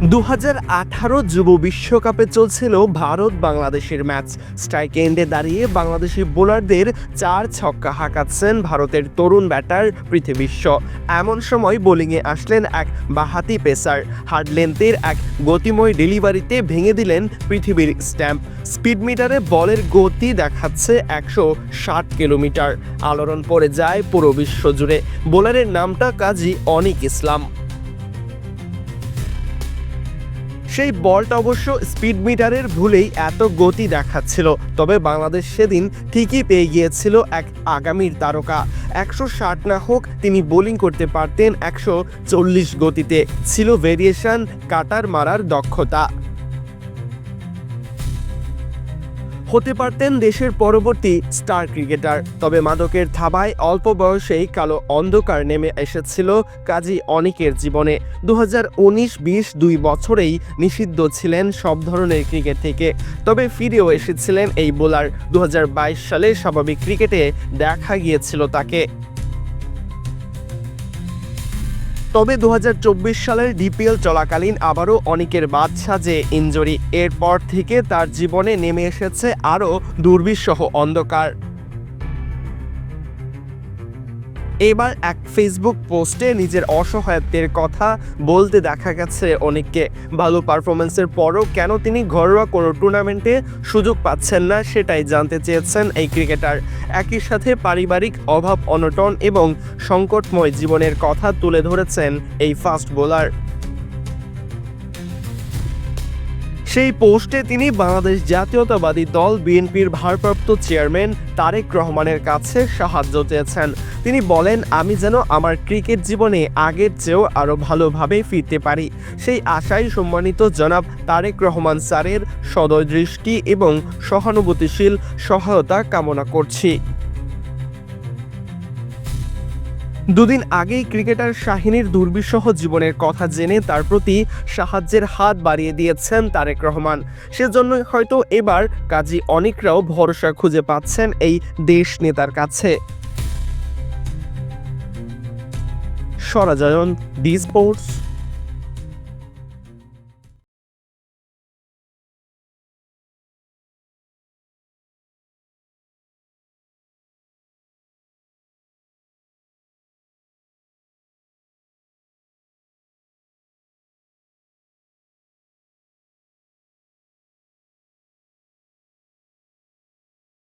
2018 যুব বিশ্বকাপে চলছিল ভারত বাংলাদেশের ম্যাচ। স্ট্রাইক এন্ডে দাঁড়িয়ে বাংলাদেশি বোলারদের 4 ছক্কা হাঁকাচ্ছেন ভারতের তরুণ ব্যাটার পৃথ্বী শ। এমন সময় বোলিংয়ে আসলেন এক বাঁহাতি পেসার। হার্ড লেন্থের এক গতিময় ডেলিভারিতে ভেঙে দিলেন পৃথিবীর স্ট্যাম্প। স্পিড মিটারে বলের গতি দেখাচ্ছে 160 কিলোমিটার। আলোড়ন পড়ে যায় পুরো বিশ্ব জুড়ে। বোলারের নামটা কাজী অনিক ইসলাম। সেই বলটা অবশ্য স্পিড মিটারের ভুলেই এত গতি দেখাচ্ছিল, তবে বাংলাদেশ সেদিন ঠিকই পেয়ে গিয়েছিল এক আগামীর তারকা। 160 না হোক, তিনি বোলিং করতে পারতেন 140 গতিতে। ছিল ভেরিয়েশন, কাটার মারার দক্ষতা। হতে পারতেন দেশের পরবর্তী স্টার ক্রিকেটার। তবে মাদকের থাবায় অল্প বয়সেই কালো অন্ধকার নেমে এসেছিল কাজী অনিকের জীবনে। 2019-20 দুই বছরেই নিষিদ্ধ ছিলেন সব ধরনের ক্রিকেট থেকে। তবে ফিরেও এসেছিলেন এই বোলার। 2022 সালে স্বাভাবিক ক্রিকেটে দেখা গিয়েছিল তাকে। তবে 2024 সালের ডিপিএল চলাকালীন আবারও অনিকের বাদ সাজে ইনজুরি। এরপর থেকে তার জীবনে নেমে এসেছে আরও দুর্বিষহ অন্ধকার। এবার এক ফেসবুক পোস্টে নিজের অসহায়ত্বের কথা বলতে দেখা গেছে অনিককে। ভালো পারফরমেন্সের পরও কেন তিনি ঘরোয়া কোনো টুর্নামেন্টে সুযোগ পাচ্ছেন না, সেটাই জানতে চেয়েছেন এই ক্রিকেটার। একই সাথে পারিবারিক অভাব অনটন এবং সংকটময় জীবনের কথা তুলে ধরেছেন এই ফাস্ট বোলার। সেই পোস্টে তিনি বাংলাদেশ জাতীয়তাবাদী দল বিএনপির ভারপ্রাপ্ত চেয়ারম্যান তারেক রহমানের কাছে সাহায্য চেয়েছেন। তিনি বলেন, আমি যেন আমার ক্রিকেট জীবনে আগের চেয়েও আরও ভালোভাবে ফিরতে পারি, সেই আশায় সম্মানিত জনাব তারেক রহমান স্যারের সদয় দৃষ্টি এবং সহানুভূতিশীল সহায়তা কামনা করছি। দুদিন আগেই ক্রিকেটার শাহিনের দুর্বিষহ জীবনের কথা জেনে তার প্রতি সাহায্যের হাত বাড়িয়ে দিয়েছেন তারেক রহমান। সেজন্যই হয়তো এবার কাজী অনিকরাও ভরসা খুঁজে পাচ্ছেন এই দেশ নেতার কাছে। সরাজয়ন, ডি স্পোর্টস।